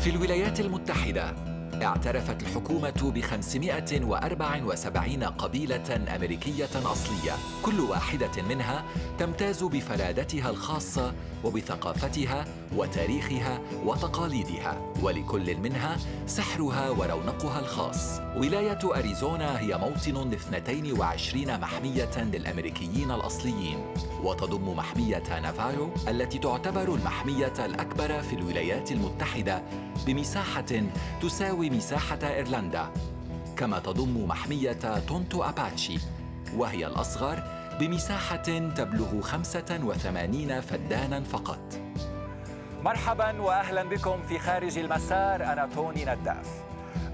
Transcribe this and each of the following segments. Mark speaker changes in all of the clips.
Speaker 1: في الولايات المتحدة اعترفت الحكومة ب 574 قبيلة أمريكية أصلية، كل واحدة منها تمتاز بفرادتها الخاصة وبثقافتها وتاريخها وتقاليدها، ولكل منها سحرها ورونقها الخاص. ولاية أريزونا هي موطن ل 22 محمية للأميركيين الأصليين، وتضم محمية نافارو التي تعتبر المحمية الأكبر في الولايات المتحدة بمساحة تساوي مساحة إيرلندا، كما تضم محمية تونتو أباتشي وهي الأصغر بمساحة تبلغ 85 فداناً فقط. مرحباً وأهلاً بكم في خارج المسار. أنا توني نداف.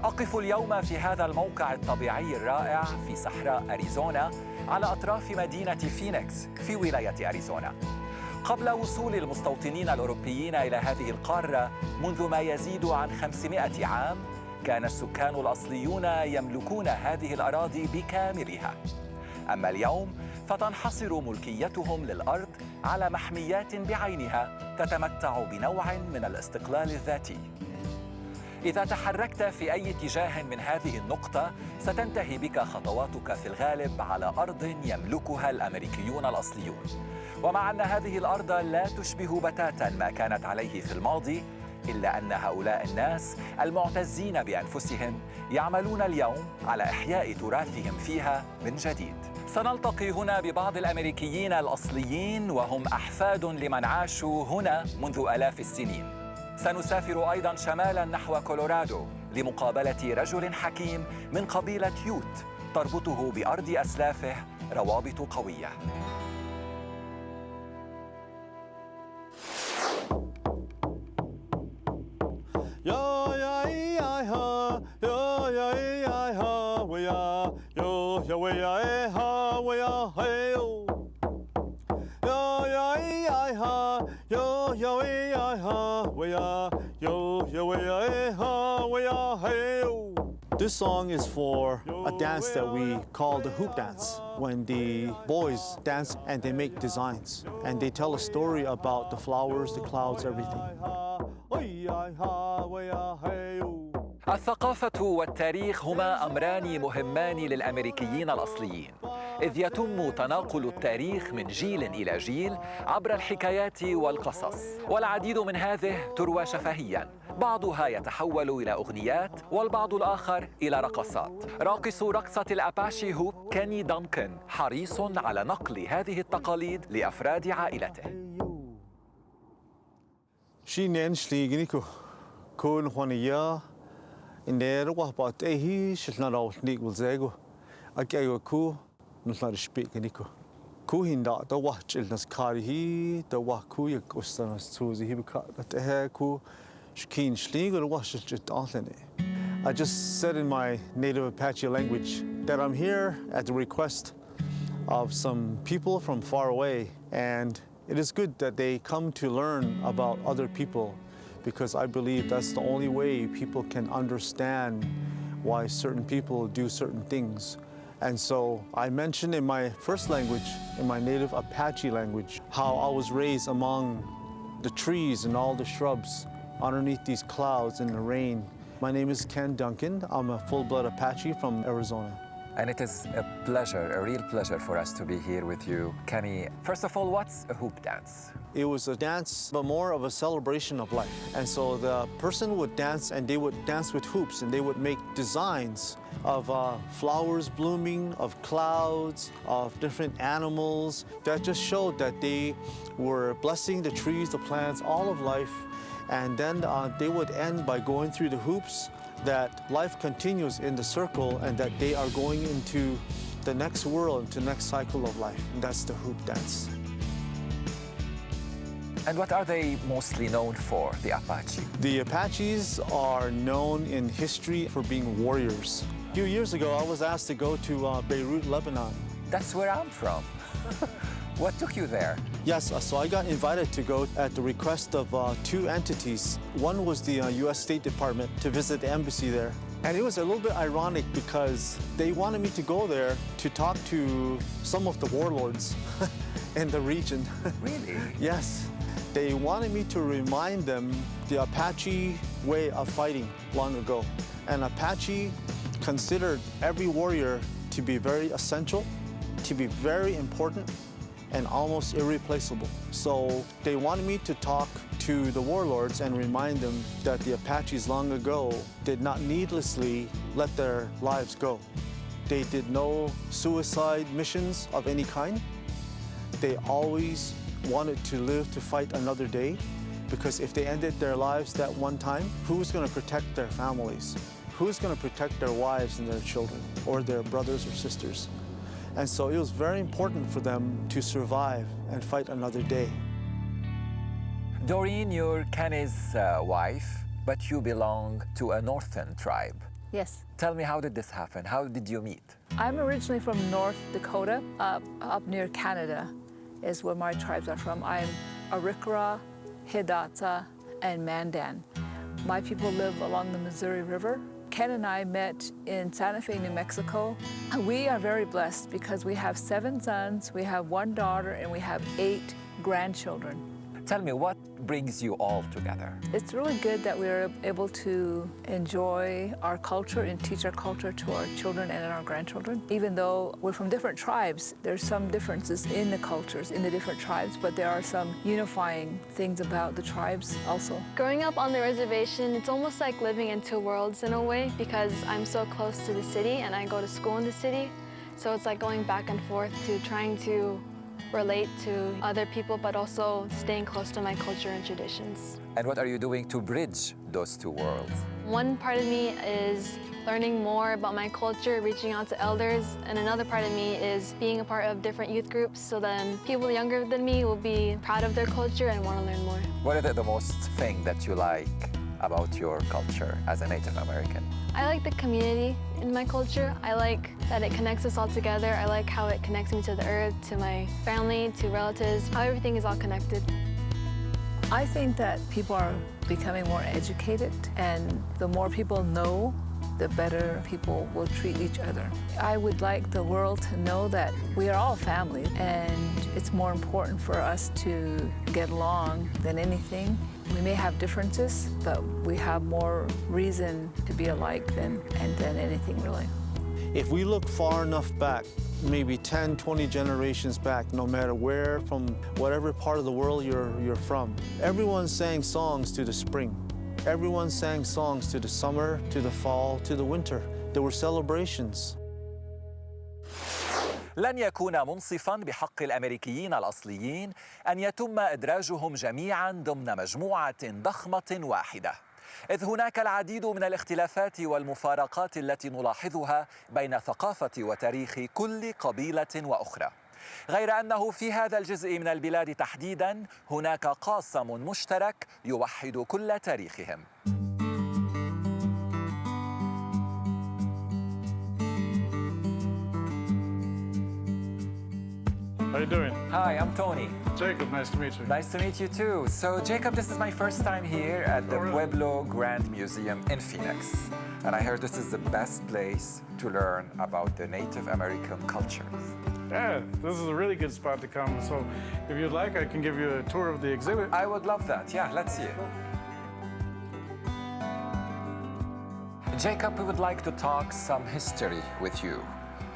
Speaker 1: أقف اليوم في هذا الموقع الطبيعي الرائع في صحراء أريزونا على أطراف مدينة فينيكس في ولاية أريزونا. قبل وصول المستوطنين الأوروبيين إلى هذه القارة منذ ما يزيد عن 500 عام، كان السكان الأصليون يملكون هذه الأراضي بكاملها. أما اليوم فتنحصر ملكيتهم للأرض على محميات بعينها تتمتع بنوع من الاستقلال الذاتي. إذا تحركت في أي اتجاه من هذه النقطة ستنتهي بك خطواتك في الغالب على أرض يملكها الأميركيون الأصليون. ومع أن هذه الأرض لا تشبه بتاتا ما كانت عليه في الماضي، إلا أن هؤلاء الناس المعتزين بأنفسهم يعملون اليوم على إحياء تراثهم فيها من جديد. سنلتقي هنا ببعض الأميركيين الأصليين وهم أحفاد لمن عاشوا هنا منذ آلاف السنين. سنسافر أيضاً شمالاً نحو كولورادو لمقابلة رجل حكيم من قبيلة يوت تربطه بأرض أسلافه روابط قوية.
Speaker 2: This song is for a dance that we call the hoop dance, when the boys dance and they make designs and they tell a story about the flowers, the clouds, everything.
Speaker 1: الثقافة والتاريخ هما أمران مهمان للأميركيين الأصليين، إذ يتم تناقل التاريخ من جيل إلى جيل عبر الحكايات والقصص، والعديد من هذه تروى شفهياً، بعضها يتحول إلى أغنيات والبعض الآخر إلى رقصات. راقص رقصة الأباشي هوب كيني دانكن حريص على نقل هذه التقاليد لأفراد عائلته.
Speaker 2: I just said in my native Apache language that I'm here at the request of some people from far away, and it is good that they come to learn about other people, because I believe that's the only way people can understand why certain people do certain things. And so I mentioned in my first language, in my native Apache language, how I was raised among the trees and all the shrubs underneath these clouds in the rain. My name is Ken Duncan. I'm a full-blood Apache from Arizona.
Speaker 1: And it is a pleasure, a real pleasure for us to be here with you, Kenny. First of all, what's a hoop dance?
Speaker 2: It was a dance, but more of a celebration of life. And so the person would dance, and they would dance with hoops, and they would make designs of flowers blooming, of clouds, of different animals. That just showed that they were blessing the trees, the plants, all of life. And then they would end by going through the hoops, that life continues in the circle and that they are going into the next world, into the next cycle of life. And that's the hoop dance.
Speaker 1: And what are they mostly known for, the Apache?
Speaker 2: The Apaches are known in history for being warriors. A few years ago, I was asked to go to Beirut, Lebanon.
Speaker 1: That's where I'm from. What took you there?
Speaker 2: Yes, so I got invited to go at the request of two entities. One was the U.S. State Department to visit the embassy there. And it was a little bit ironic because they wanted me to go there to talk to some of the warlords in the region.
Speaker 1: Really?
Speaker 2: Yes. They wanted me to remind them the Apache way of fighting long ago. And Apache considered every warrior to be very essential, to be very important, and almost irreplaceable. So they wanted me to talk to the warlords and remind them that the Apaches long ago did not needlessly let their lives go. They did no suicide missions of any kind. They always wanted to live to fight another day, because if they ended their lives that one time, who's going to protect their families? Who's going to protect their wives and their children, or their brothers or sisters? And so it was very important for them to survive and fight another day.
Speaker 1: Doreen, you're Kenny's wife, but you belong to a northern tribe.
Speaker 3: Yes.
Speaker 1: Tell me, how did this happen? How did you meet?
Speaker 3: I'm originally from North Dakota, up near Canada is where my tribes are from. I'm Arikara, Hidatsa, and Mandan. My people live along the Missouri River. Ken and I met in Santa Fe, New Mexico. We are very blessed because we have 7 sons, we have 1 daughter, and we have 8 grandchildren.
Speaker 1: Tell me, what brings you all together?
Speaker 3: It's really good that we're able to enjoy our culture and teach our culture to our children and our grandchildren. Even though we're from different tribes, there's some differences in the cultures, in the different tribes, but there are some unifying things about the tribes also.
Speaker 4: Growing up on the reservation, it's almost like living in 2 worlds in a way, because I'm so close to the city and I go to school in the city. So it's like going back and forth to trying to relate to other people, but also staying close to my culture and traditions.
Speaker 1: And what are you doing to bridge those 2 worlds?
Speaker 4: One part of me is learning more about my culture, reaching out to elders, and another part of me is being a part of different youth groups, so then people younger than me will be proud of their culture and want to learn more.
Speaker 1: What is the most thing that you like about your culture as a Native American?
Speaker 4: I like the community in my culture. I like that it connects us all together. I like how it connects me to the earth, to my family, to relatives, how everything is all connected.
Speaker 3: I think that people are becoming more educated, and the more people know, the better people will treat each other. I would like the world to know that we are all family, and it's more important for us to get along than anything. We may have differences, but we have more reason to be alike than anything really.
Speaker 2: If we look far enough back, maybe 10, 20 generations back, no matter where, from whatever part of the world you're from, everyone sang songs to the spring. Everyone sang songs to the summer, to the fall, to the winter. There were celebrations.
Speaker 1: لن يكون منصفاً بحق الأميركيين الأصليين أن يتم إدراجهم جميعاً ضمن مجموعة ضخمة واحدة، إذ هناك العديد من الاختلافات والمفارقات التي نلاحظها بين ثقافة وتاريخ كل قبيلة وأخرى. غير أنه في هذا الجزء من البلاد تحديداً هناك قاسم مشترك يوحد كل تاريخهم.
Speaker 5: How you doing?
Speaker 1: Hi, I'm Tony.
Speaker 5: Jacob, nice to meet you.
Speaker 1: Nice to meet you too. So Jacob, this is my first time here at the Pueblo Grand Museum in Phoenix. And I heard this is the best place to learn about the Native American culture.
Speaker 5: Yeah, this is a really good spot to come. So if you'd like, I can give you a tour of the exhibit.
Speaker 1: I would love that. Yeah, let's see it. Jacob, we would like to talk some history with you.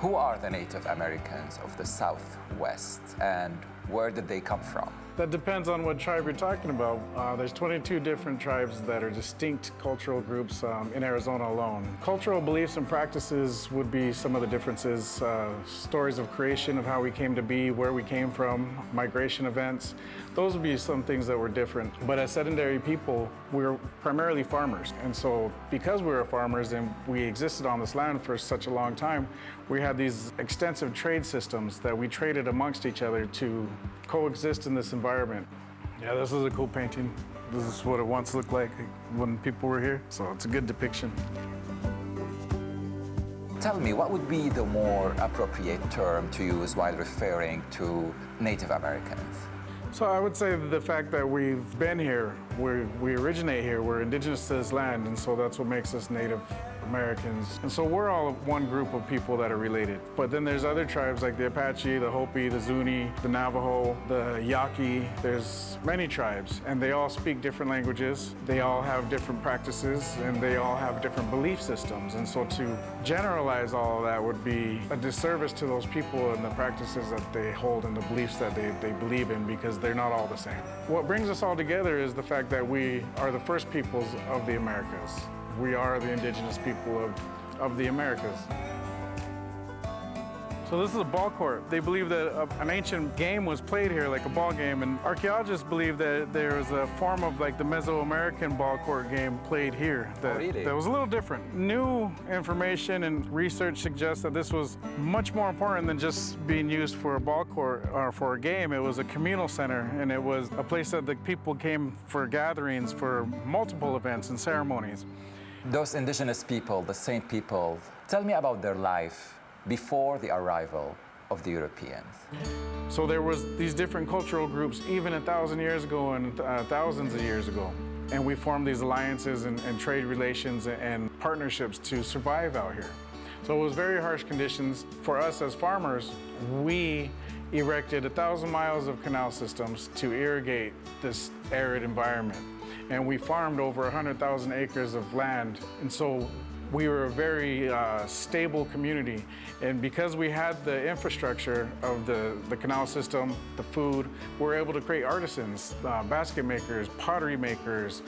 Speaker 1: Who are the Native Americans of the Southwest and where did they come from?
Speaker 5: That depends on what tribe you're talking about. There's 22 different tribes that are distinct cultural groups in Arizona alone. Cultural beliefs and practices would be some of the differences. Stories of creation, of how we came to be, where we came from, migration events. Those would be some things that were different. But as sedentary people, we're primarily farmers. And so because we were farmers and we existed on this land for such a long time, we had these extensive trade systems that we traded amongst each other to coexist in this environment. Yeah, this is a cool painting. This is what it once looked like when people were here, so it's a good depiction.
Speaker 1: Tell me, what would be the more appropriate term to use while referring to Native Americans?
Speaker 5: So I would say the fact that we've been here we originate here, we're indigenous to this land, and so that's what makes us Native Americans. And so we're all one group of people that are related. But then there's other tribes like the Apache, the Hopi, the Zuni, the Navajo, the Yaqui. There's many tribes, and they all speak different languages. They all have different practices, and they all have different belief systems. And so to generalize all of that would be a disservice to those people and the practices that they hold and the beliefs that they believe in, because they're not all the same. What brings us all together is the fact that we are the first peoples of the Americas. We are the indigenous people of the Americas. So this is a ball court. They believe that an ancient game was played here, like a ball game, and archaeologists believe that there was a form of like the Mesoamerican ball court game played here that was a little different. New information and research suggests that this was much more important than just being used for a ball court or for a game. It was a communal center, and it was a place that the people came for gatherings, for multiple events and ceremonies.
Speaker 1: Those indigenous people, the Saint people, tell me about their life before the arrival of the Europeans.
Speaker 5: So there was these different cultural groups even 1,000 years ago and thousands of years ago. And we formed these alliances and trade relations and partnerships to survive out here. So it was very harsh conditions. For us as farmers, we erected 1,000 miles of canal systems to irrigate this arid environment. And we farmed over 100,000 acres of land. And so we were a very stable community. And because we had the infrastructure of the canal system, the food, we were able to create artisans, basket makers, pottery makers,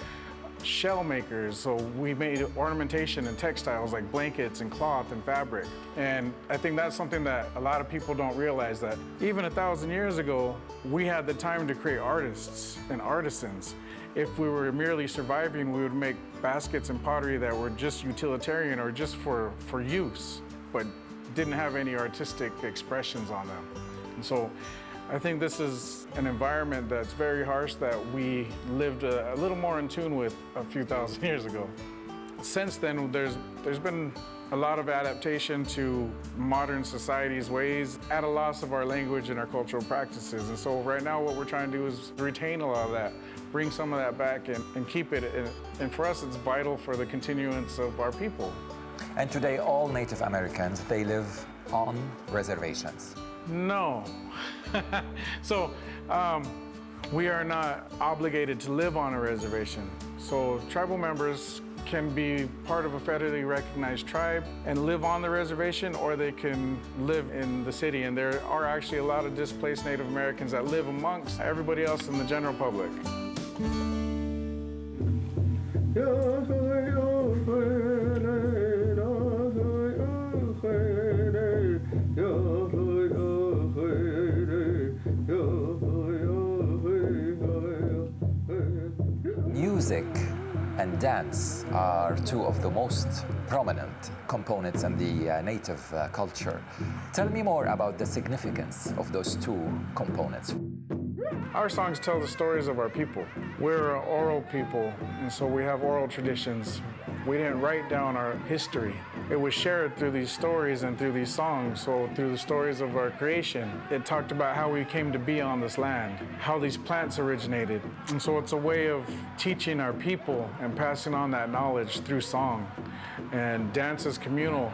Speaker 5: shell makers. So we made ornamentation and textiles like blankets and cloth and fabric. And I think that's something that a lot of people don't realize, that even 1,000 years ago, we had the time to create artists and artisans. If we were merely surviving, we would make baskets and pottery that were just utilitarian or just for use, but didn't have any artistic expressions on them. And so I think this is an environment that's very harsh that we lived a little more in tune with a few thousand years ago. Since then, there's been a lot of adaptation to modern society's ways at a loss of our language and our cultural practices. And so right now what we're trying to do is retain a lot of that, bring some of that back and keep it. And for us, it's vital for the continuance of our people.
Speaker 1: And today, all Native Americans, they live on reservations.
Speaker 5: No. So we are not obligated to live on a reservation. So tribal members can be part of a federally recognized tribe and live on the reservation, or they can live in the city. And there are actually a lot of displaced Native Americans that live amongst everybody else in the general public.
Speaker 1: Music and dance are two of the most prominent components in the native culture. Tell me more about the significance of those two components.
Speaker 5: Our songs tell the stories of our people. We're an oral people, and so we have oral traditions. We didn't write down our history. It was shared through these stories and through these songs. So through the stories of our creation, it talked about how we came to be on this land, how these plants originated. And so it's a way of teaching our people and passing on that knowledge through song. And dance is communal.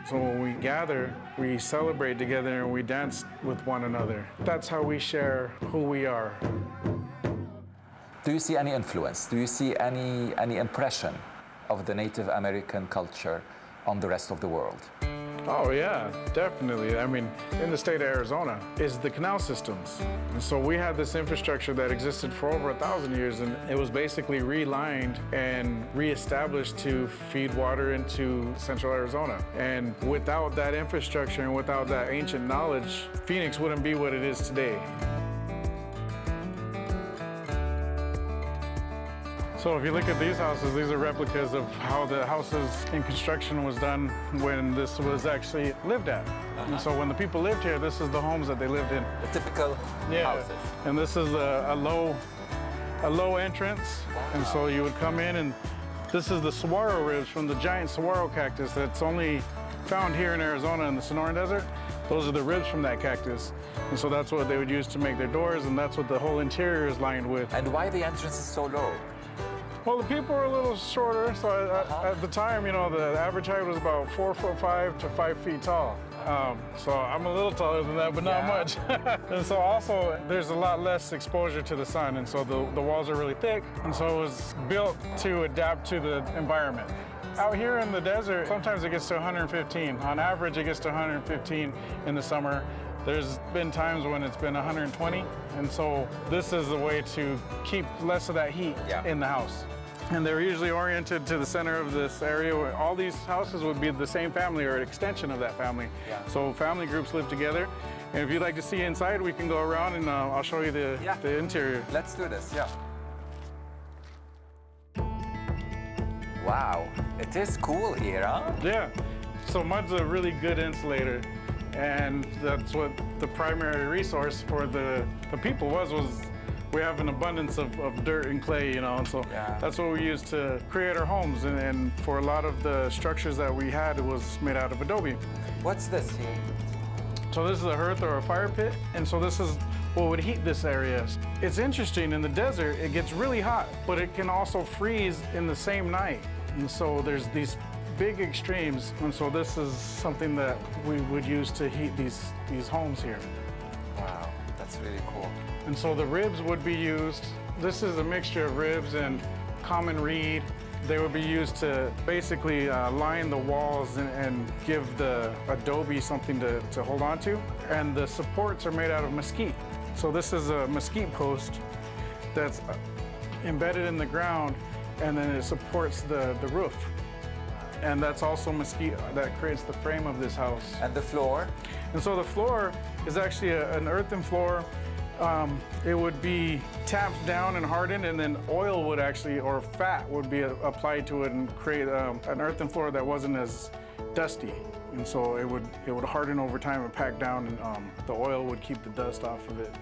Speaker 5: So when we gather, we celebrate together and we dance with one another. That's how we share who we are.
Speaker 1: Do you see any influence? Do you see any impression of the Native American culture on the rest of the world?
Speaker 5: Oh yeah, definitely. I mean, in the state of Arizona is the canal systems. And so we had this infrastructure that existed for over 1,000 years, and it was basically relined and reestablished to feed water into central Arizona. And without that infrastructure and without that ancient knowledge, Phoenix wouldn't be what it is today. So if you look at these houses, these are replicas of how the houses in construction was done when this was actually lived at. And so when the people lived here, this is the homes that they lived in.
Speaker 1: The typical houses.
Speaker 5: And this is a low entrance. And so you would come in, and this is the saguaro ribs from the giant saguaro cactus that's only found here in Arizona in the Sonoran Desert. Those are the ribs from that cactus. And so that's what they would use to make their doors, and that's what the whole interior is lined with.
Speaker 1: And why the entrance is so low?
Speaker 5: Well, the people were a little shorter, so at the time, you know, the average height was about 4'5" to 5 feet tall. So I'm a little taller than that, but not much. And so also, there's a lot less exposure to the sun, and so the walls are really thick, and so it was built to adapt to the environment. Out here in the desert, sometimes it gets to 115. On average, it gets to 115 in the summer. There's been times when it's been 120, and so this is a way to keep less of that heat in the house. And they're usually oriented to the center of this area where all these houses would be the same family or an extension of that family. So family groups live together. And if you'd like to see inside, we can go around and I'll show you the interior.
Speaker 1: Let's do this, Wow, it is cool here, huh?
Speaker 5: Yeah, so mud's a really good insulator. And that's what the primary resource for the people was we have an abundance of dirt and clay, you know, and so that's what we used to create our homes. And for a lot of the structures that we had, it was made out of adobe.
Speaker 1: What's this here?
Speaker 5: So this is a hearth or a fire pit, and so this is what would heat this area. It's interesting, in the desert, it gets really hot, but it can also freeze in the same night. And so there's these big extremes, and so this is something that we would use to heat these homes here.
Speaker 1: Wow, that's really cool.
Speaker 5: And so the ribs would be used. This is a mixture of ribs and common reed. They would be used to basically line the walls and give the adobe something to hold on to. And the supports are made out of mesquite. So this is a mesquite post that's embedded in the ground, and then it supports the roof. And that's also mesquite that creates the frame of this house.
Speaker 1: And the floor?
Speaker 5: And so the floor is actually an earthen floor. It would be tamped down and hardened, and then oil would actually, or fat would be applied to it and create an earthen floor that wasn't as dusty. And so it would harden over time and pack down, and the oil would keep the dust off of it.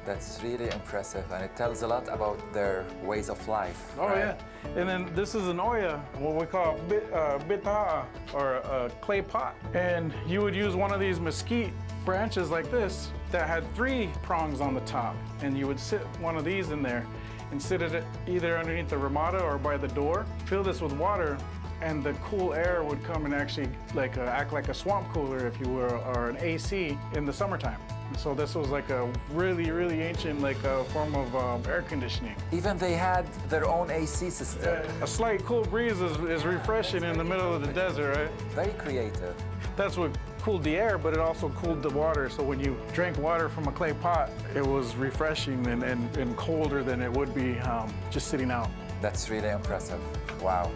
Speaker 1: That's really impressive, and it tells a lot about their ways of life.
Speaker 5: Oh,
Speaker 1: right?
Speaker 5: yeah. And then this is an oya, what we call bita'a, or a clay pot. And you would use one of these mesquite branches like this that had 3 prongs on the top. And you would sit one of these in there and sit it either underneath the ramada or by the door. Fill this with water, and the cool air would come and actually act like a swamp cooler, if you will, or an AC in the summertime. So this was like a really, really ancient form of air conditioning.
Speaker 1: Even they had their own AC system.
Speaker 5: A slight cool breeze is refreshing in the middle of the desert, right?
Speaker 1: Very creative.
Speaker 5: That's what cooled the air, but it also cooled the water. So when you drank water from a clay pot, it was refreshing and colder than it would be just sitting out.
Speaker 1: That's really impressive. Wow.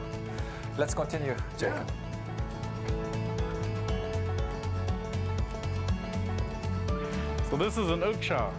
Speaker 1: Let's continue, Jacob.
Speaker 5: So this is an uksha.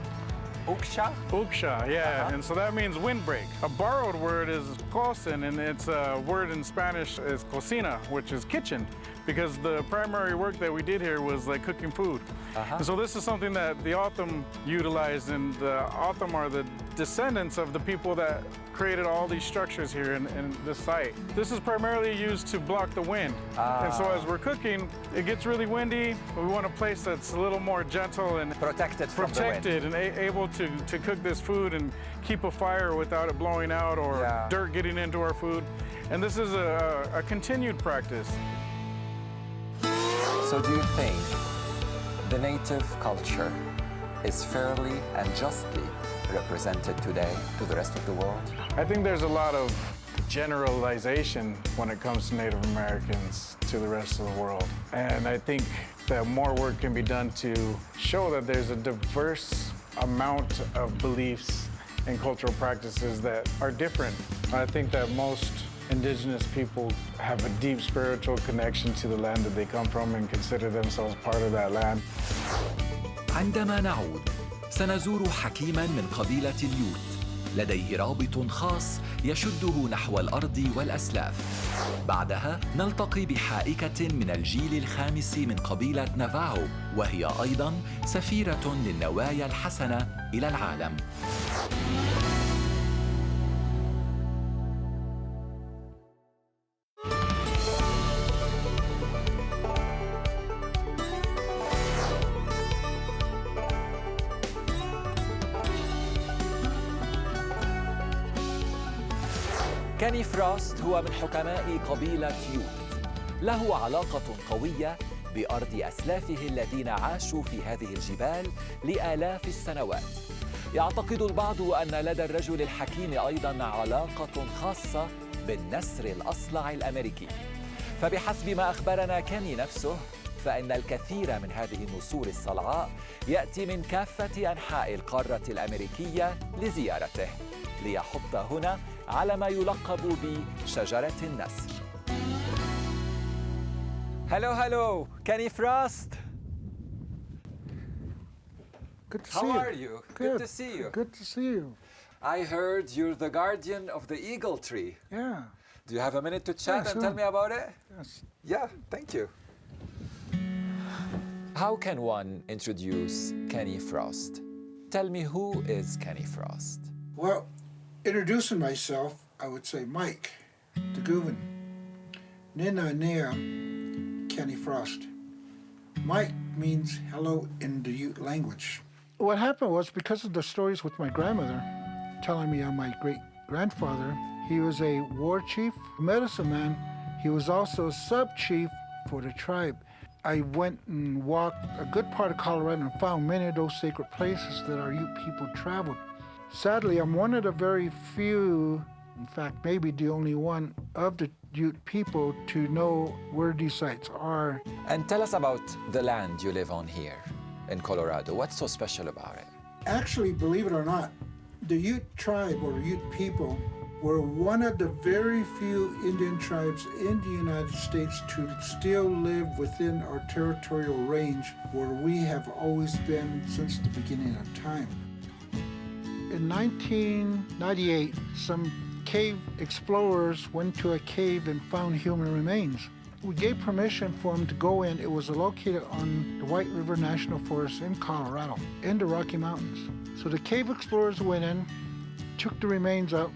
Speaker 1: Uksha?
Speaker 5: Uksha, yeah, and so that means windbreak. A borrowed word is cosin, and its a word in Spanish is cocina, which is kitchen, because the primary work that we did here was like cooking food. And so this is something that the Otham utilized, and the Otham are the descendants of the people that created all these structures here in this site. This is primarily used to block the wind. And so as we're cooking, it gets really windy. We want a place that's a little more gentle and
Speaker 1: protected from the wind.
Speaker 5: And able to cook this food and keep a fire without it blowing out or dirt getting into our food. And this is a continued practice.
Speaker 1: So do you think the native culture is fairly and justly represented today to the rest of the world?
Speaker 5: I think there's a lot of generalization when it comes to Native Americans to the rest of the world. And I think that more work can be done to show that there's a diverse amount of beliefs and cultural practices that are different. I think that most indigenous people have a deep spiritual connection to the land that they come from and consider themselves part of that land.
Speaker 1: عندما نعود سنزور حكيماً من قبيلة اليوت لديه رابط خاص يشده نحو الأرض والأسلاف. بعدها نلتقي بحائكة من الجيل الخامس من قبيلة نافاهو، وهي أيضاً سفيرة للنوايا الحسنة إلى العالم. كاني فروست هو من حكماء قبيلة يوت. له علاقة قوية بأرض أسلافه الذين عاشوا في هذه الجبال لآلاف السنوات. يعتقد البعض أن لدى الرجل الحكيم أيضاً علاقة خاصة بالنسر الأصلع الأمريكي. فبحسب ما أخبرنا كاني نفسه، فإن الكثير من هذه النسور الصلعاء يأتي من كافة أنحاء القارة الأمريكية لزيارته، ليحط هنا على ما يلقب بشجرة النسر. Hello, Kenny Frost.
Speaker 6: Good to see you.
Speaker 1: How are you? Good to see you.
Speaker 6: Good to see you.
Speaker 1: I heard you're the guardian of the eagle tree.
Speaker 6: Yeah.
Speaker 1: Do you have a minute to chat
Speaker 6: Yeah,
Speaker 1: and
Speaker 6: sure.
Speaker 1: tell me about it?
Speaker 6: Yes.
Speaker 1: Yeah, thank you. How can one introduce Kenny Frost? Tell me, who is Kenny Frost?
Speaker 6: Well, introducing myself, I would say Mike, the Goovin. Nina Nea, Kenny Frost. Mike means hello in the Ute language. What happened was, because of the stories with my grandmother telling me on my great-grandfather, he was a war chief, medicine man. He was also a sub-chief for the tribe. I went and walked a good part of Colorado and found many of those sacred places that our Ute people traveled. Sadly, I'm one of the very few, in fact, maybe the only one of the Ute people to know where these sites are.
Speaker 1: And tell us about the land you live on here in Colorado. What's so special about it?
Speaker 6: Actually, believe it or not, the Ute tribe or Ute people were one of the very few Indian tribes in the United States to still live within our territorial range, where we have always been since the beginning of time. In 1998, some cave explorers went to a cave and found human remains. We gave permission for them to go in. It was located on the White River National Forest in Colorado, in the Rocky Mountains. So the cave explorers went in, took the remains out,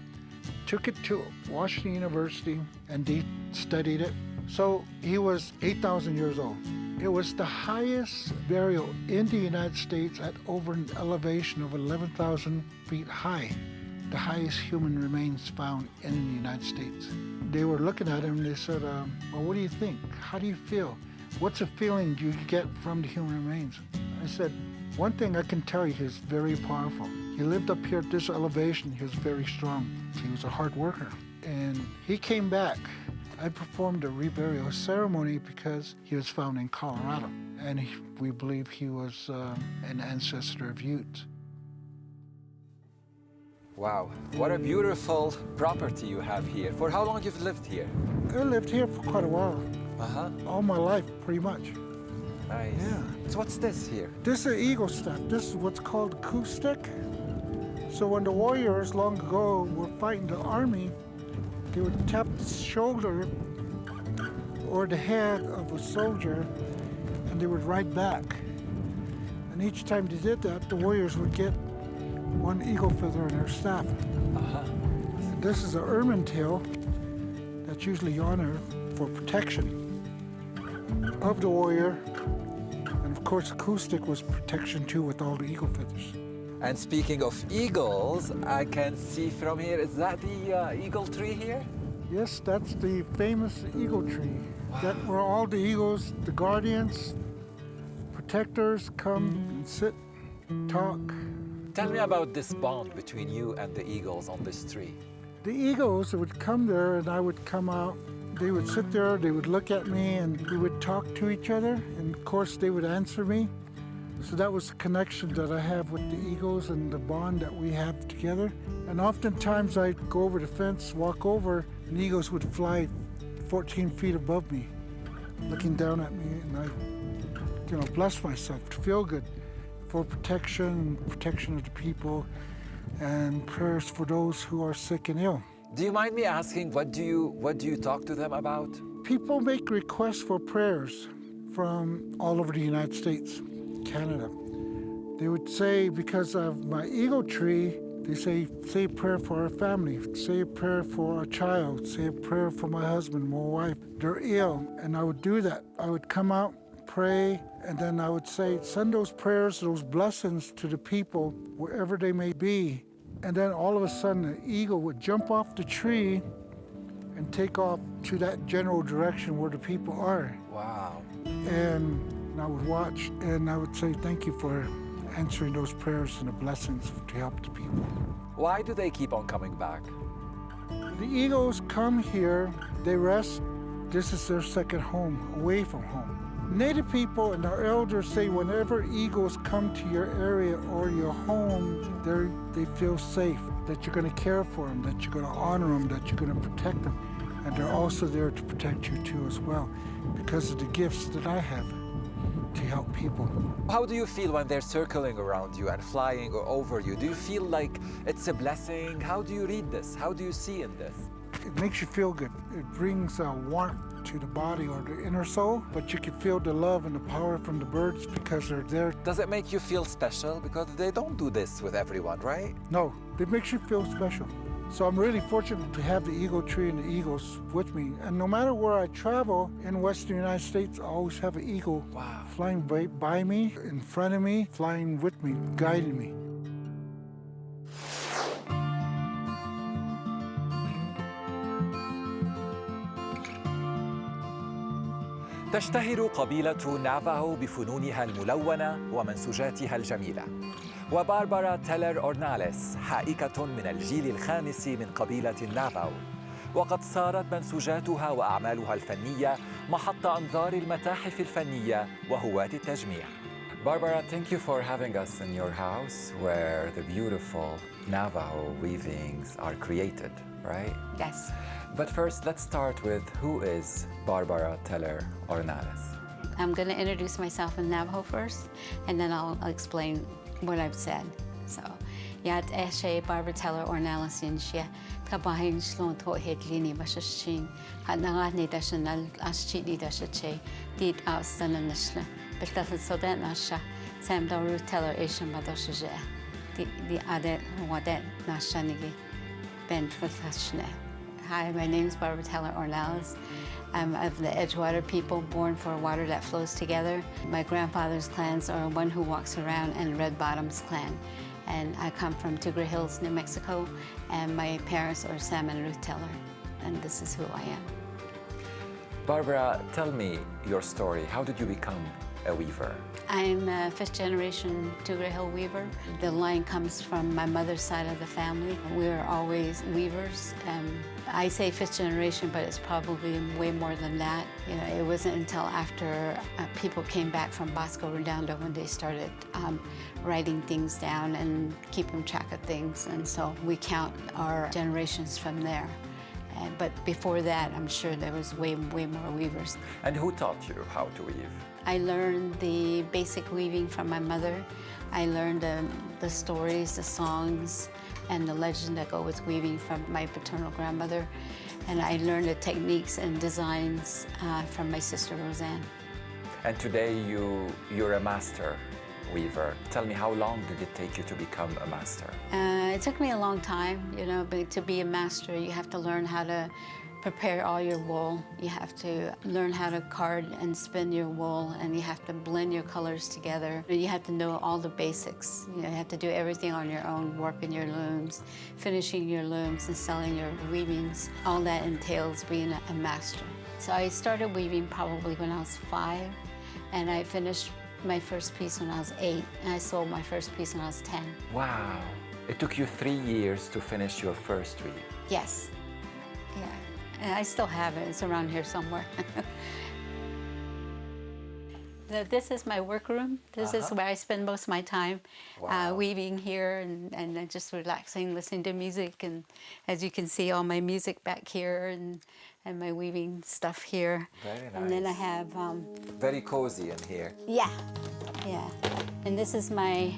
Speaker 6: took it to Washington University, and they studied it. So he was 8,000 years old. It was the highest burial in the United States at over an elevation of 11,000 feet high, the highest human remains found in the United States. They were looking at him and they said, well, what do you think? How do you feel? What's the feeling you get from the human remains? I said, one thing I can tell you, he's very powerful. He lived up here at this elevation. He was very strong. He was a hard worker. And he came back. I performed a reburial ceremony because he was found in Colorado. And we believe he was an ancestor of Utes.
Speaker 1: Wow, what a beautiful property you have here. For how long you've lived here?
Speaker 6: I lived here for quite a while. All my life, pretty much.
Speaker 1: Nice.
Speaker 6: Yeah.
Speaker 1: So what's this here?
Speaker 6: This is eagle stuff. This is what's called a coup stick. So when the warriors long ago were fighting the army, they would tap the shoulder or the head of a soldier and they would ride back. And each time they did that, the warriors would get one eagle feather in their staff. This is an ermine tail that's usually honored for protection of the warrior. And of course, the coup stick was protection too with all the eagle feathers.
Speaker 1: And speaking of eagles, I can see from here, is that the eagle tree here?
Speaker 6: Yes, that's the famous eagle tree. Wow. That where all the eagles, the guardians, protectors come and sit, talk.
Speaker 1: Tell me about this bond between you and the eagles on this tree.
Speaker 6: The eagles would come there and I would come out. They would sit there, they would look at me and we would talk to each other. And of course they would answer me. So that was the connection that I have with the eagles and the bond that we have together. And oftentimes I'd go over the fence, walk over, and eagles would fly 14 feet above me, looking down at me, and I, bless myself to feel good for protection of the people, and prayers for those who are sick and ill.
Speaker 1: Do you mind me asking, what do you talk to them about?
Speaker 6: People make requests for prayers from all over the United States, Canada. They would say, because of my eagle tree, they say a prayer for our family, say a prayer for our child, say a prayer for my husband, my wife. They're ill, and I would do that. I would come out, pray, and then I would say, send those prayers, those blessings to the people, wherever they may be. And then all of a sudden, an eagle would jump off the tree and take off to that general direction where the people are.
Speaker 1: Wow.
Speaker 6: And I would watch and I would say, thank you for answering those prayers and the blessings to help the people.
Speaker 1: Why do they keep on coming back?
Speaker 6: The eagles come here, they rest. This is their second home, away from home. Native people and our elders say whenever eagles come to your area or your home, they feel safe, that you're going to care for them, that you're going to honor them, that you're going to protect them. And they're also there to protect you too as well, because of the gifts that I have to help people.
Speaker 1: How do you feel when they're circling around you and flying over you? Do you feel like it's a blessing? How do you read this? How do you see in this?
Speaker 6: It makes you feel good. It brings warmth to the body or the inner soul, but you can feel the love and the power from the birds because they're there.
Speaker 1: Does it make you feel special? Because they don't do this with everyone, right?
Speaker 6: No, it makes you feel special. So I'm really fortunate to have the eagle tree and the eagles with me. And no matter where I travel in Western United States, I always have an eagle flying by me, in front of me, flying with me, guiding me.
Speaker 1: تشتهر قبيلة نافاهو بفنونها الملونة ومنسوجاتها الجميلة. وباربارا تيلر أورناليس حائكة من الجيل الخامس من قبيلة نافاهو، وقد صارت منسوجاتها وأعمالها الفنية محط أنظار المتاحف الفنية وهواة التجميع. Barbara, thank you for having us in your house where the beautiful Navajo weavings are created, right?
Speaker 7: Yes.
Speaker 1: But first, let's start with who is Barbara Teller Orinalis?
Speaker 7: I'm going to introduce myself in Navajo first, and then I'll explain what I've said. So, Yat Eshe Barbara Teller Orinalis Inshia, Kabahin Shlon To Hetlini Bashashin, Hanangani Dashanal Ashchidi Dashache, Did Austin and Nishla, but that is so that Nasha, Sam Doru Teller Asian Madoshaje, the Adet Wadet Nashanigi, Ben Fatashne. Hi, my name is Barbara Teller Orinalis. I'm of the Edgewater people, born for water that flows together. My grandfather's clans are One Who Walks Around and Red Bottoms clan. And I come from Tigre Hills, New Mexico, and my parents are Sam and Ruth Teller, and this is who I am.
Speaker 1: Barbara, tell me your story. How did you become a weaver?
Speaker 7: I'm a fifth-generation Tigre Hill weaver. The line comes from my mother's side of the family. We're always weavers. I say fifth generation, but it's probably way more than that. You know, it wasn't until after people came back from Bosco Redondo when they started writing things down and keeping track of things. And so we count our generations from there. But before that, I'm sure there was way more weavers.
Speaker 1: And who taught you how to weave?
Speaker 7: I learned the basic weaving from my mother. I learned the stories, the songs, and the legend that go with weaving from my paternal grandmother. And I learned the techniques and designs from my sister Roseanne.
Speaker 1: And today you're a master weaver. Tell me, how long did it take you to become a master?
Speaker 7: It took me a long time, you know, but to be a master, you have to learn how to prepare all your wool. You have to learn how to card and spin your wool, and you have to blend your colors together. You have to know all the basics. You have to do everything on your own, warping your looms, finishing your looms, and selling your weavings. All that entails being a master. So I started weaving probably when I was 5, and I finished my first piece when I was 8, and I sold my first piece when I was 10.
Speaker 1: Wow. It took you 3 years to finish your first weave.
Speaker 7: Yes. Yeah. And I still have it. It's around here somewhere. This is my workroom. This is where I spend most of my time weaving here and just relaxing, listening to music. And as you can see, all my music back here and my weaving stuff here.
Speaker 1: Very nice.
Speaker 7: And then I have...
Speaker 1: Very cozy in here.
Speaker 7: Yeah, yeah. And this is my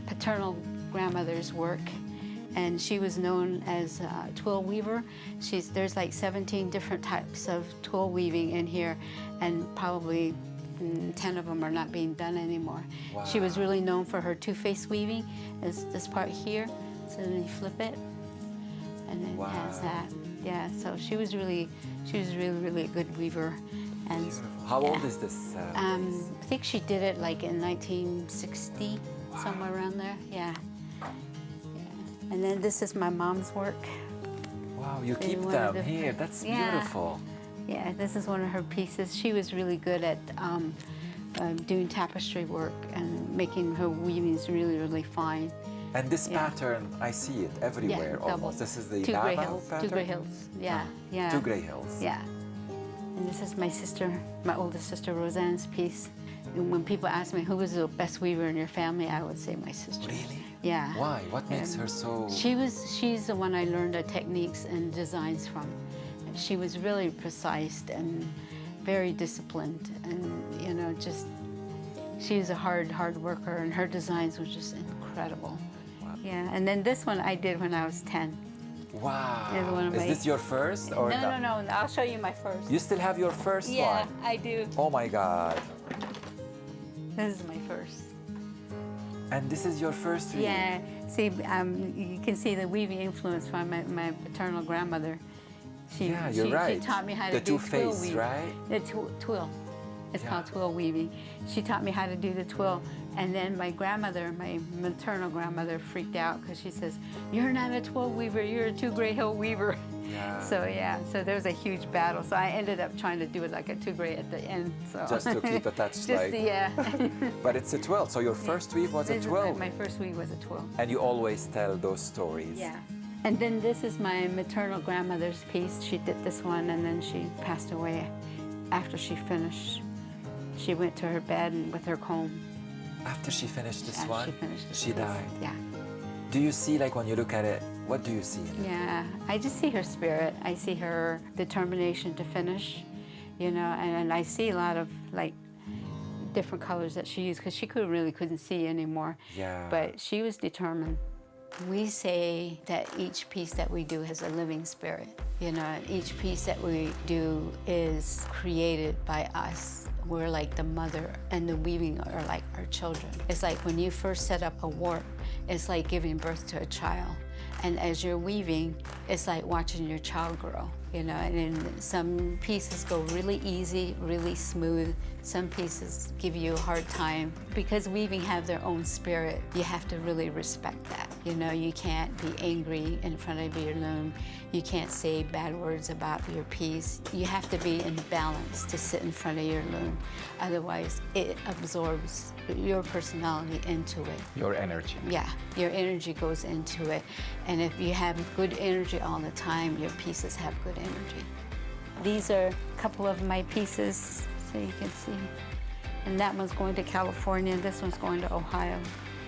Speaker 7: paternal grandmother's work. And she was known as a twill weaver. There's like 17 different types of twill weaving in here, and probably 10 of them are not being done anymore. Wow. She was really known for her two-face weaving. It's this part here, so then you flip it, and then it has that. Yeah, so she was really a good weaver. And
Speaker 1: beautiful. How old is this?
Speaker 7: I think she did it like in 1960, somewhere around there. Yeah. And then this is my mom's work.
Speaker 1: Wow, you
Speaker 7: So
Speaker 1: keep
Speaker 7: one of
Speaker 1: them
Speaker 7: the-
Speaker 1: here. That's
Speaker 7: Yeah.
Speaker 1: beautiful.
Speaker 7: Yeah, this is one of her pieces. She was really good at doing tapestry work and making her weavings really, really fine.
Speaker 1: And this
Speaker 7: Yeah.
Speaker 1: pattern, I see it everywhere
Speaker 7: double.
Speaker 1: almost. This is the
Speaker 7: Two gray
Speaker 1: Baba
Speaker 7: hills.
Speaker 1: pattern?
Speaker 7: Two gray hills. Yeah, yeah.
Speaker 1: Two gray hills.
Speaker 7: Yeah. And this is my sister, my oldest sister Roseanne's piece. And when people ask me who was the best weaver in your family, I would say my sister.
Speaker 1: Really?
Speaker 7: Yeah.
Speaker 1: Why? What makes her so...
Speaker 7: She's the one I learned the techniques and designs from. She was really precise and very disciplined, and you know, just she was a hard worker, and her designs were just incredible.
Speaker 1: Wow.
Speaker 7: Yeah, and then this one I did when I was 10.
Speaker 1: Wow.
Speaker 7: Is one of
Speaker 1: Is
Speaker 7: my-
Speaker 1: this your first? Or
Speaker 7: No, I'll show you my first.
Speaker 1: You still have your first
Speaker 7: Yeah,
Speaker 1: one?
Speaker 7: I do.
Speaker 1: Oh my God.
Speaker 7: This is my first.
Speaker 1: And this is your first weave?
Speaker 7: Yeah, see, you can see the weaving influence from my paternal grandmother.
Speaker 1: Yeah, you're right.
Speaker 7: She taught me how
Speaker 1: The
Speaker 7: to do twill
Speaker 1: two-faced,
Speaker 7: weave.
Speaker 1: right?
Speaker 7: The twill. It's
Speaker 1: Yeah.
Speaker 7: called twill weaving. She taught me how to do the twill. And then my grandmother, my maternal grandmother, freaked out because she says, "You're not a twill weaver, you're a two gray hill weaver."
Speaker 1: Yeah.
Speaker 7: So there was a huge battle. So I ended up trying to do it like a two gray at the end. So
Speaker 1: Just to keep attached,
Speaker 7: Just
Speaker 1: like...
Speaker 7: yeah.
Speaker 1: But it's a twill, so your first weave was a
Speaker 7: This is
Speaker 1: twill.
Speaker 7: my first weave was a twill.
Speaker 1: And you always tell those stories.
Speaker 7: Yeah. And then this is my maternal grandmother's piece. She did this one, and then she passed away after she finished. She went to her bed and with her comb.
Speaker 1: After she finished this
Speaker 7: After
Speaker 1: one,
Speaker 7: she finished this
Speaker 1: she
Speaker 7: piece.
Speaker 1: died.
Speaker 7: Yeah.
Speaker 1: Do you see, like, when you look at it, what do you see in it?
Speaker 7: Yeah. I just see her spirit. I see her determination to finish, you know, and I see a lot of, like, different colors that she used because she really couldn't see anymore.
Speaker 1: Yeah.
Speaker 7: But she was determined. We say that each piece that we do has a living spirit. You know, each piece that we do is created by us. We're like the mother, and the weaving are like our children. It's like when you first set up a warp, it's like giving birth to a child. And as you're weaving, it's like watching your child grow, you know, and then some pieces go really easy, really smooth. Some pieces give you a hard time. Because weaving have their own spirit, you have to really respect that. You know, you can't be angry in front of your loom. You can't say bad words about your piece. You have to be in balance to sit in front of your loom. Otherwise, it absorbs your personality into it.
Speaker 1: Your energy.
Speaker 7: Yeah, your energy goes into it. And if you have good energy all the time, your pieces have good energy. These are a couple of my pieces, so you can see. And that one's going to California, this one's going to Ohio.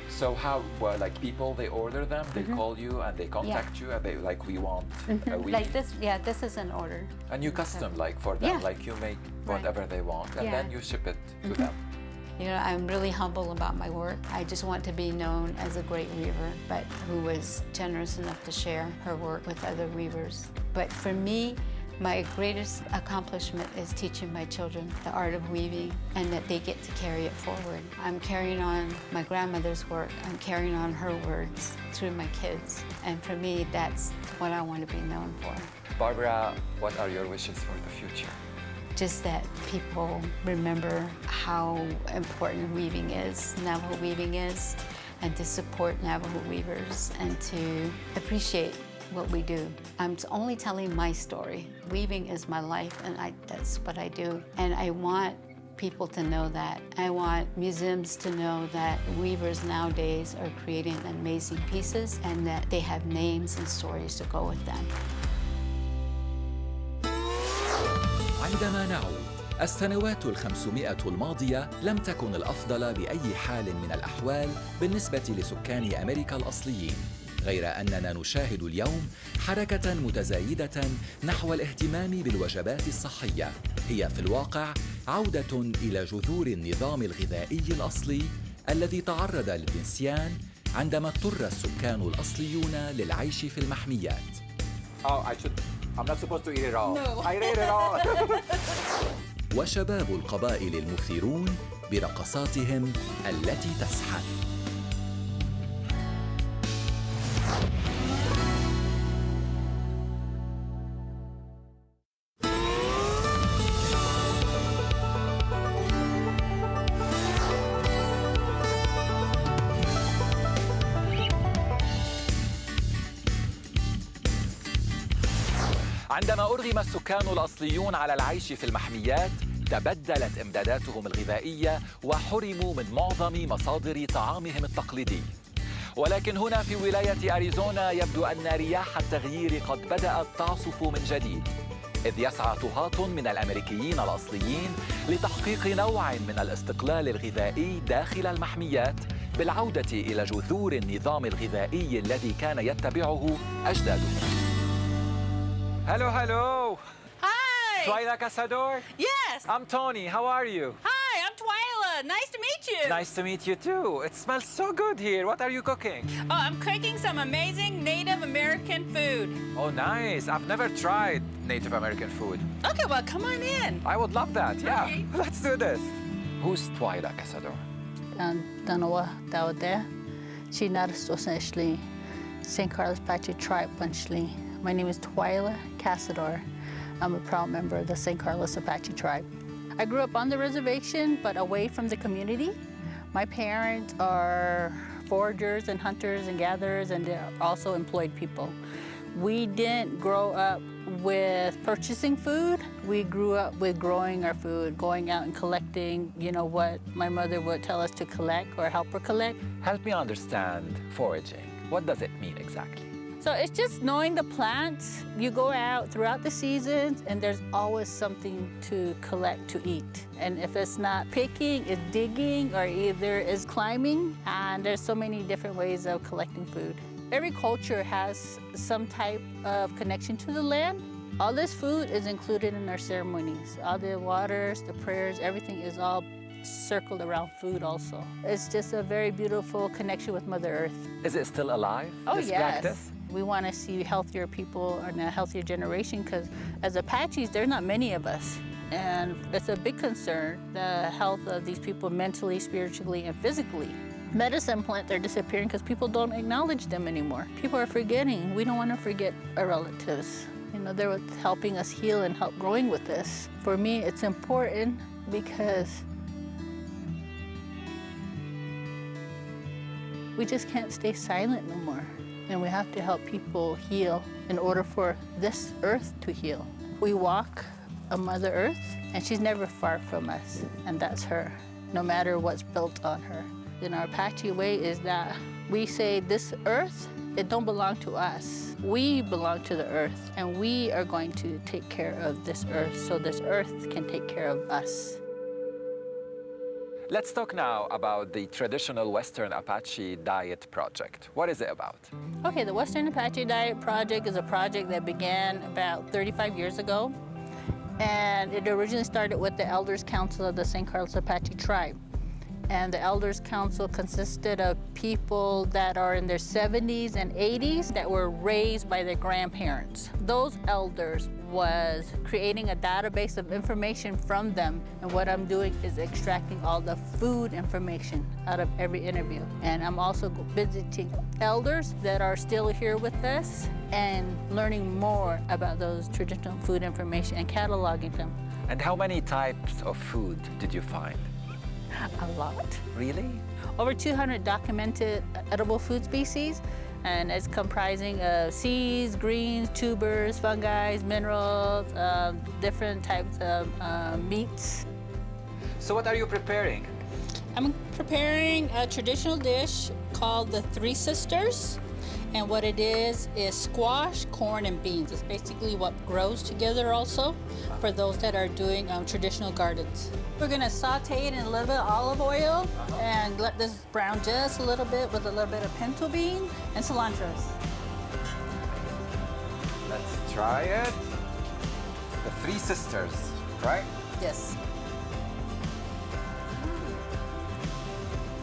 Speaker 1: So how, well, like people, they order them, they call you and they contact you and they, like, we want a weave.
Speaker 7: Like this, yeah, this is an order.
Speaker 1: And you custom, like, for them,
Speaker 7: Yeah.
Speaker 1: like you make whatever they want and
Speaker 7: Yeah.
Speaker 1: then you ship it to them.
Speaker 7: You know, I'm really humble about my work. I just want to be known as a great weaver, but who was generous enough to share her work with other weavers. But for me, my greatest accomplishment is teaching my children the art of weaving and that they get to carry it forward. I'm carrying on my grandmother's work. I'm carrying on her words through my kids. And for me, that's what I want to be known for.
Speaker 1: Barbara, what are your wishes for the future?
Speaker 7: Just that people remember how important weaving is, Navajo weaving is, and to support Navajo weavers and to appreciate what we do. I'm only telling my story. Weaving is my life, and that's what I do. And I want people to know that. I want museums to know that weavers nowadays are creating amazing pieces and that they have names and stories to go with them.
Speaker 1: عندما نعود، السنوات 500 الماضية لم تكن الأفضل بأي حال من الأحوال بالنسبة لسكان أمريكا الأصليين، غير أننا نشاهد اليوم حركة متزايدة نحو الاهتمام بالوجبات الصحية. هي في الواقع عودة إلى جذور النظام الغذائي الأصلي الذي تعرض للنسيان عندما اضطر السكان الأصليون للعيش في المحميات. I'm not supposed to eat it all. No. I ate it all. وشباب القبائل المثيرون برقصاتهم التي تسحب. عندما أرغم السكان الأصليون على العيش في المحميات تبدلت إمداداتهم الغذائية وحرموا من معظم مصادر طعامهم التقليدي. ولكن هنا في ولاية أريزونا يبدو أن رياح التغيير قد بدأت تعصف من جديد، إذ يسعى طهاة من الأميركيين الأصليين لتحقيق نوع من الاستقلال الغذائي داخل المحميات بالعودة إلى جذور النظام الغذائي الذي كان يتبعه أجدادهم. Hello.
Speaker 8: Hi.
Speaker 1: Twyla Cazador?
Speaker 8: Yes.
Speaker 1: I'm Tony. How are you?
Speaker 8: Hi, I'm Twyla. Nice to meet you.
Speaker 1: Nice to meet you too. It smells so good here. What are you cooking?
Speaker 8: Oh, I'm cooking some amazing Native American food.
Speaker 1: Oh, nice. I've never tried Native American food.
Speaker 8: Okay, well, come on in.
Speaker 1: I would love that. Yeah.
Speaker 8: Okay.
Speaker 1: Let's do this. Who's Twyla Cazador?
Speaker 9: Danawa Dawde. She not essentially St. Carlos Apache tribe bunchly. My name is Twyla Cazador. I'm a proud member of the St. Carlos Apache tribe. I grew up on the reservation, but away from the community. My parents are foragers and hunters and gatherers, and they're also employed people. We didn't grow up with purchasing food. We grew up with growing our food, going out and collecting, what my mother would tell us to collect or help her collect.
Speaker 1: Help me understand foraging. What does it mean exactly?
Speaker 9: So it's just knowing the plants. You go out throughout the seasons and there's always something to collect to eat. And if it's not picking, it's digging, or either it's climbing. And there's so many different ways of collecting food. Every culture has some type of connection to the land. All this food is included in our ceremonies. All the waters, the prayers, everything is all circled around food also. It's just a very beautiful connection with Mother Earth.
Speaker 1: Is it still alive,
Speaker 9: Oh,
Speaker 1: this
Speaker 9: yes.
Speaker 1: practice?
Speaker 9: We want to see healthier people and a healthier generation, because as Apaches, there's not many of us. And it's a big concern, the health of these people mentally, spiritually, and physically. Medicine plants are disappearing because people don't acknowledge them anymore. People are forgetting. We don't want to forget our relatives. They're helping us heal and help growing with this. For me, it's important because we just can't stay silent no more. And we have to help people heal in order for this earth to heal. We walk on Mother Earth, and she's never far from us, and that's her, no matter what's built on her. In our Apache way is that we say this earth, it don't belong to us. We belong to the earth, and we are going to take care of this earth so this earth can take care of us.
Speaker 1: Let's talk now about the traditional Western Apache diet project. What is it about?
Speaker 9: Okay, the Western Apache Diet Project is a project that began about 35 years ago. And it originally started with the Elders Council of the St. Carlos Apache tribe. And the Elders Council consisted of people that are in their 70s and 80s that were raised by their grandparents. Those elders was creating a database of information from them. And what I'm doing is extracting all the food information out of every interview. And I'm also visiting elders that are still here with us and learning more about those traditional food information and cataloging them.
Speaker 1: And how many types of food did you find?
Speaker 9: A lot.
Speaker 1: Really?
Speaker 9: Over 200 documented edible food species, and it's comprising of seeds, greens, tubers, fungi, minerals, different types of meats.
Speaker 1: So what are you preparing?
Speaker 9: I'm preparing a traditional dish called the Three Sisters. And what it is squash, corn, and beans. It's basically what grows together also for those that are doing traditional gardens. We're gonna saute it in a little bit of olive oil and let this brown just a little bit with a little bit of pinto bean and cilantro.
Speaker 1: Let's try it. The Three Sisters, right?
Speaker 9: Yes.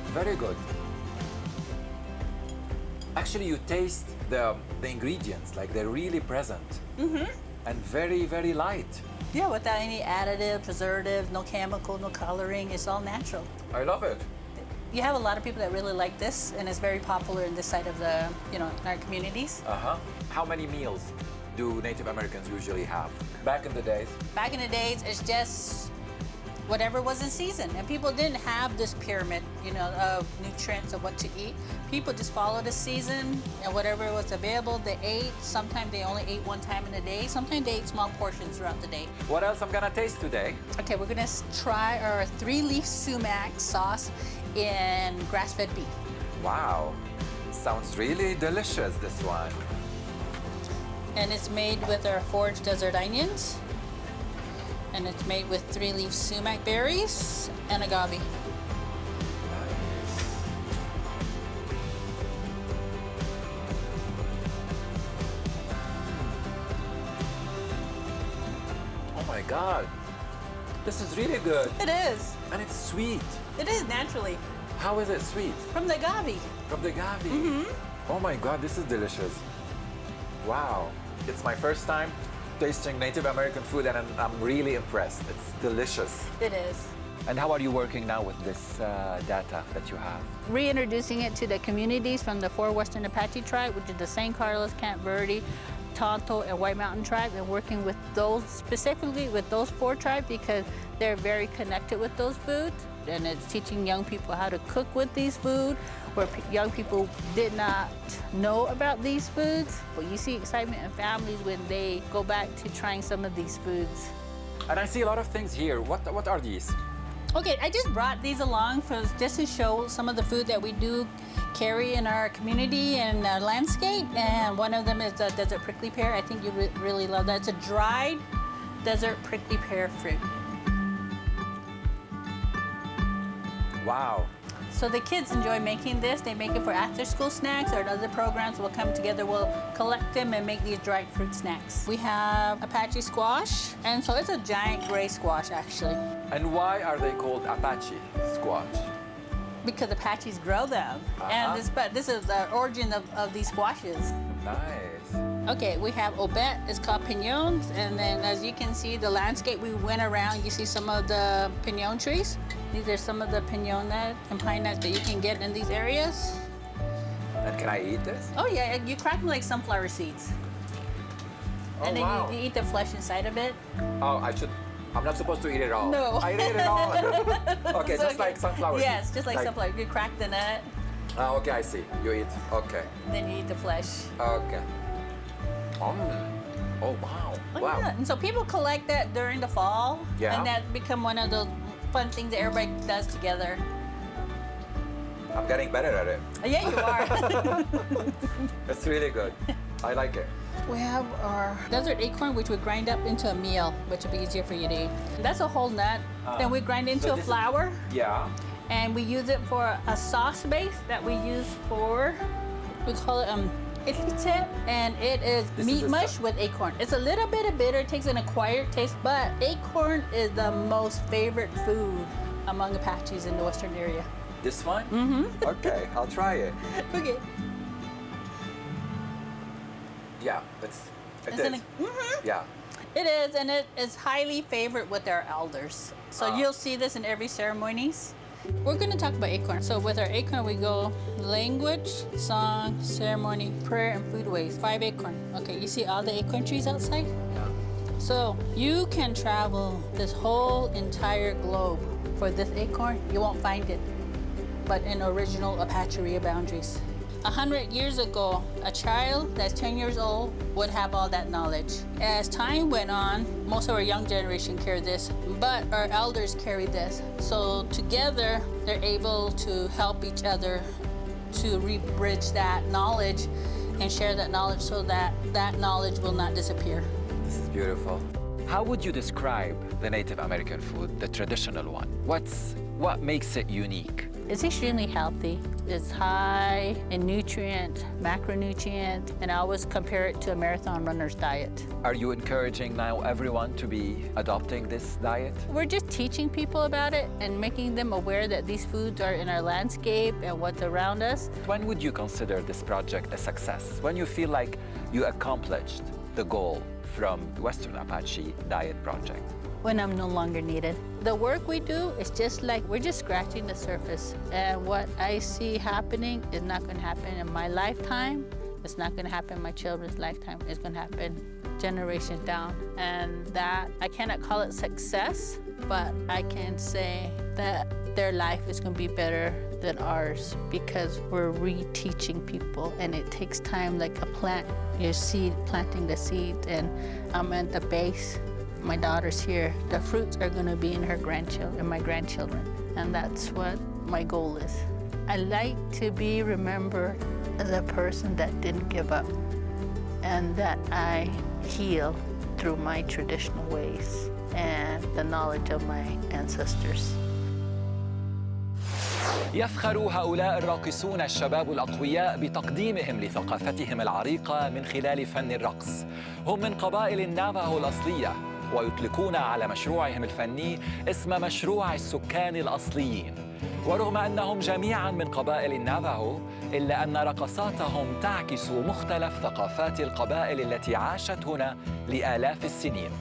Speaker 1: Very good. Actually, you taste the ingredients, like they're really present. And very, very light.
Speaker 9: Yeah, without any additive, preservatives, no chemical, no coloring. It's all natural.
Speaker 1: I love it.
Speaker 9: You have a lot of people that really like this, and it's very popular in this side of the, in our communities.
Speaker 1: How many meals do Native Americans usually have? Back in the days?
Speaker 9: Back in the days, it's just whatever was in season. And people didn't have this pyramid, you know, of nutrients of what to eat. People just followed the season and whatever was available, they ate. Sometimes they only ate one time in a day. Sometimes they ate small portions throughout the day.
Speaker 1: What else I'm gonna taste today?
Speaker 9: Okay, we're gonna try our 3-leaf sumac sauce in grass-fed beef.
Speaker 1: Wow, sounds really delicious, this one.
Speaker 9: And it's made with our foraged desert onions. And it's made with 3-leaf sumac berries and agave.
Speaker 1: Oh my God, this is really good.
Speaker 9: It is.
Speaker 1: And it's sweet.
Speaker 9: It is naturally.
Speaker 1: How is it sweet?
Speaker 9: From the agave.
Speaker 1: From the agave. Oh my God, this is delicious. Wow, it's my first time tasting Native American food and I'm really impressed. It's delicious.
Speaker 9: It is.
Speaker 1: And how are you working now with this data that you have?
Speaker 9: Reintroducing it to the communities from the 4 Western Apache tribe, which is the San Carlos, Camp Verde, Tonto, and White Mountain tribe, and working with those, specifically with those 4 tribes because they're very connected with those foods. And it's teaching young people how to cook with these foods, where young people did not know about these foods. But you see excitement in families when they go back to trying some of these foods.
Speaker 1: And I see a lot of things here. What are these?
Speaker 9: Okay, I just brought these along just to show some of the food that we do carry in our community and landscape. And one of them is the desert prickly pear. I think you really love that. It's a dried desert prickly pear fruit.
Speaker 1: Wow.
Speaker 9: So the kids enjoy making this. They make it for after-school snacks or other programs. We'll come together, we'll collect them and make these dried fruit snacks. We have Apache squash, and so it's a giant gray squash, actually.
Speaker 1: And why are they called Apache squash?
Speaker 9: Because Apaches grow them. And this is the origin of these squashes.
Speaker 1: Nice.
Speaker 9: Okay, we have obet, it's called piñons, and then as you can see, the landscape we went around, you see some of the piñon trees. These are some of the piñon nuts and pine nuts that you can get in these areas.
Speaker 1: And can I eat this?
Speaker 9: Oh yeah, you crack them like sunflower seeds.
Speaker 1: Oh,
Speaker 9: and then
Speaker 1: wow.
Speaker 9: you eat the flesh inside of it.
Speaker 1: Oh, I'm not supposed to eat it all.
Speaker 9: No.
Speaker 1: I ate it all. Okay,
Speaker 9: So,
Speaker 1: just like sunflower
Speaker 9: Yes,
Speaker 1: seeds.
Speaker 9: just like sunflower. You crack the nut,
Speaker 1: Oh, okay, I see. You eat. Okay.
Speaker 9: then you eat the flesh.
Speaker 1: Okay. Oh wow.
Speaker 9: Oh,
Speaker 1: Wow.
Speaker 9: yeah. And so people collect that during the fall.
Speaker 1: Yeah.
Speaker 9: And that become one of those fun things that everybody does together.
Speaker 1: I'm getting better at it.
Speaker 9: Yeah, you are.
Speaker 1: It's really good. I like it.
Speaker 9: We have our desert acorn, which we grind up into a meal, which will be easier for you to eat. That's a whole nut. Then we grind into a flour,
Speaker 1: Yeah.
Speaker 9: and we use it for a sauce base that we use for, we call it itlite, and it is
Speaker 1: This
Speaker 9: meat
Speaker 1: is a
Speaker 9: mush with acorn. It's a little bit of bitter, it takes an acquired taste, but acorn is the most favorite food among Apaches in the western area.
Speaker 1: This one? Mm-hmm. Okay, I'll try it.
Speaker 9: Okay.
Speaker 1: Yeah, it is. Yeah.
Speaker 9: It is, and it is highly favored with our elders. So you'll see this in every ceremonies. We're going to talk about acorn. So with our acorn, we go language, song, ceremony, prayer, and foodways. 5 acorn. Okay, you see all the acorn trees outside?
Speaker 1: Yeah.
Speaker 9: So you can travel this whole entire globe for this acorn. You won't find it, but in original Apache boundaries. 100 years ago, a child that's 10 years old would have all that knowledge. As time went on, most of our young generation carry this, but our elders carry this. So together, they're able to help each other to re-bridge that knowledge and share that knowledge so that that knowledge will not disappear.
Speaker 1: This is beautiful. How would you describe the Native American food, the traditional one? What makes it unique?
Speaker 9: It's extremely healthy. It's high in nutrient, macronutrient, and I always compare it to a marathon runner's diet.
Speaker 1: Are you encouraging now everyone to be adopting this diet?
Speaker 9: We're just teaching people about it and making them aware that these foods are in our landscape and what's around us.
Speaker 1: When would you consider this project a success? When you feel like you accomplished the goal from the Western Apache Diet Project?
Speaker 9: When I'm no longer needed. The work we do is just like we're just scratching the surface. And what I see happening is not going to happen in my lifetime. It's not going to happen in my children's lifetime. It's going to happen generations down. And that, I cannot call it success but I can say that their life is going to be better than ours because we're reteaching people, and it takes time, like a plant, your seed, planting the seed, and I'm at the base. My daughter's here. The fruits are going to be in her grandchildren, my grandchildren, and that's what my goal is. I like to be remembered as a person that didn't give up and that I heal through my traditional ways and the knowledge of my ancestors.
Speaker 1: يفخر هؤلاء الراقصون الشباب الأقوياء بتقديمهم لثقافتهم العريقة من خلال فن الرقص. هم من قبائل النافاهو الأصلية، ويطلقون على مشروعهم الفني اسم مشروع السكان الأصليين. ورغم أنهم جميعاً من قبائل النافاهو، إلا أن رقصاتهم تعكس مختلف ثقافات القبائل التي عاشت هنا لآلاف السنين.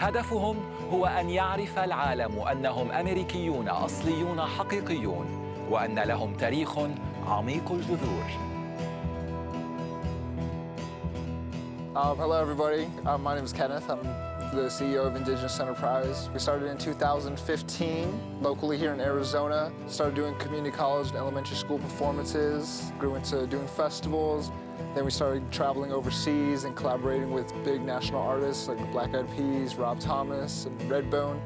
Speaker 1: هدفهم هو أن يعرف العالم أنهم أمريكيون أصليون حقيقيون، وأن لهم تاريخ عميق الجذور.
Speaker 10: Hello everybody, my name is Kenneth. I'm the CEO of Indigenous Enterprise. We started in 2015 locally here in Arizona. Started doing community college and elementary school performances, grew into doing festivals. Then we started traveling overseas and collaborating with big national artists like the Black Eyed Peas, Rob Thomas, and Redbone.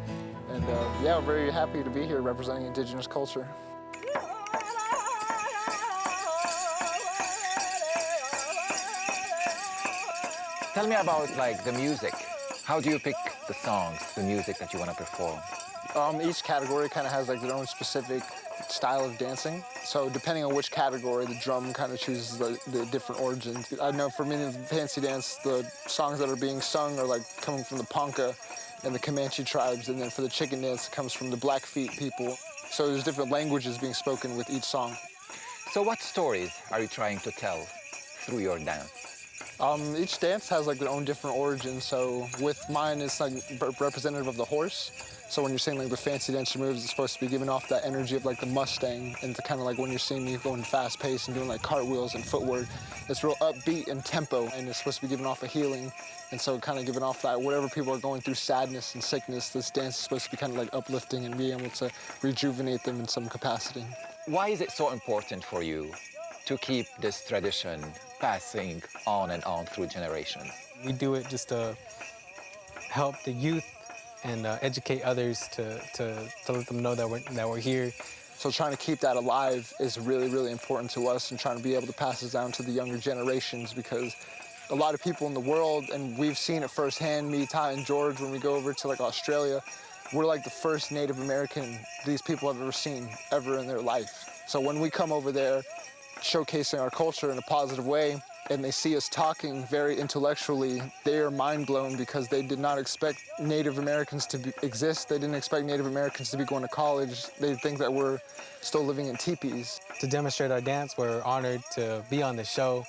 Speaker 10: And yeah, we're very happy to be here representing Indigenous culture.
Speaker 1: Tell me about the music. How do you pick the songs, the music that you want to perform?
Speaker 10: Each category kind of has their own specific style of dancing. So depending on which category, the drum kind of chooses the different origins. I know for me in the fancy dance, the songs that are being sung are coming from the Ponca and the Comanche tribes, and then for the chicken dance, it comes from the Blackfeet people. So there's different languages being spoken with each song.
Speaker 1: So what stories are you trying to tell through your dance?
Speaker 10: Each dance has their own different origin. So with mine, it's representative of the horse. So when you're seeing the fancy dancer moves, it's supposed to be giving off that energy of the Mustang, and to kind of when you're seeing me going fast paced and doing cartwheels and footwork, it's real upbeat and tempo, and it's supposed to be giving off a healing. And so kind of giving off that whatever people are going through, sadness and sickness, this dance is supposed to be kind of uplifting and being able to rejuvenate them in some capacity.
Speaker 1: Why is it so important for you to keep this tradition passing on and on through generations?
Speaker 11: We do it just to help the youth and educate others to let them know that we're here.
Speaker 10: So trying to keep that alive is really, really important to us, and trying to be able to pass this down to the younger generations, because a lot of people in the world, and we've seen it firsthand, me, Ty, and George, when we go over to Australia, we're the first Native American these people have ever seen ever in their life. So when we come over there showcasing our culture in a positive way, and they see us talking very intellectually, they are mind blown, because they did not expect Native Americans to exist. They didn't expect Native Americans to be going to college. They think that we're still living in teepees.
Speaker 11: To demonstrate our dance, we're honored to be on the show,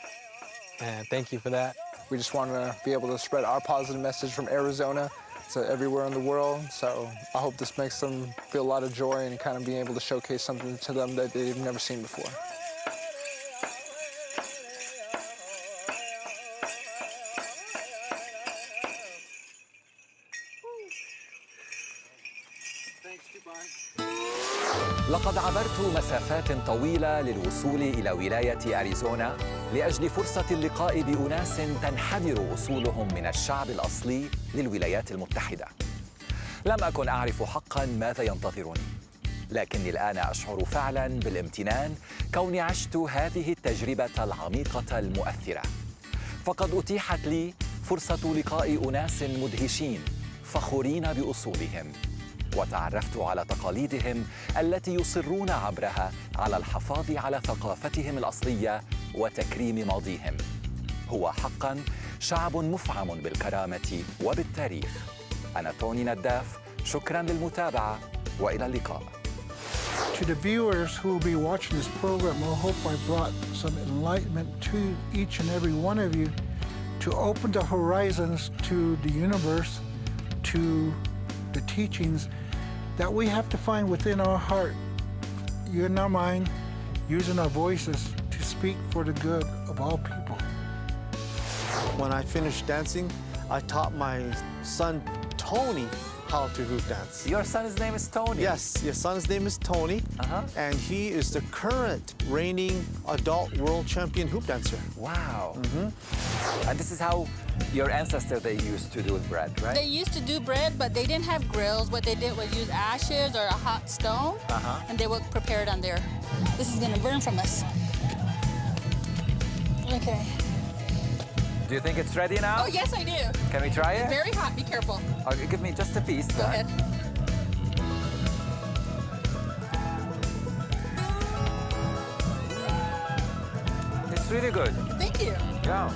Speaker 11: and thank you for that.
Speaker 10: We just want to be able to spread our positive message from Arizona to everywhere in the world. So I hope this makes them feel a lot of joy and kind of being able to showcase something to them that they've never seen before.
Speaker 1: لقد عبرت مسافات طويلة للوصول إلى ولاية أريزونا لأجل فرصة اللقاء بأناس تنحدر أصولهم من الشعب الأصلي للولايات المتحدة. لم أكن أعرف حقاً ماذا ينتظرني، لكني الآن أشعر فعلاً بالامتنان كوني عشت هذه التجربة العميقة المؤثرة. فقد أتيحت لي فرصة لقاء أناس مدهشين فخورين بأصولهم، وتعرفت على تقاليدهم التي يصرون عبرها على الحفاظ على ثقافتهم الأصلية وتكريم ماضيهم. هو حقاً شعب مفعم بالكرامة وبالتاريخ. أنا توني نداف، شكراً للمتابعة وإلى اللقاء.
Speaker 6: To the viewers who will be watching this program, I hope I brought some enlightenment to each and every one of you to open the horizons to the universe, to the teachings that we have to find within our heart, in our mind, using our voices to speak for the good of all people.
Speaker 2: When I finished dancing, I taught my son Tony how to hoop dance.
Speaker 1: Your son's name is Tony.
Speaker 2: Yes, your son's name is Tony, and he is the current reigning adult world champion hoop dancer.
Speaker 1: Wow. And this is how your ancestors, they used to do bread, right?
Speaker 9: They used to do bread, but they didn't have grills. What they did was use ashes or a hot stone, and they would prepare it on there. This is gonna burn from us. Okay.
Speaker 1: Do you think it's ready now?
Speaker 9: Oh, yes, I do.
Speaker 1: Can we try it?
Speaker 9: Very hot, be careful.
Speaker 1: Okay, give me just a piece.
Speaker 9: Go ahead.
Speaker 1: It's really good.
Speaker 9: Thank you.
Speaker 1: Yeah.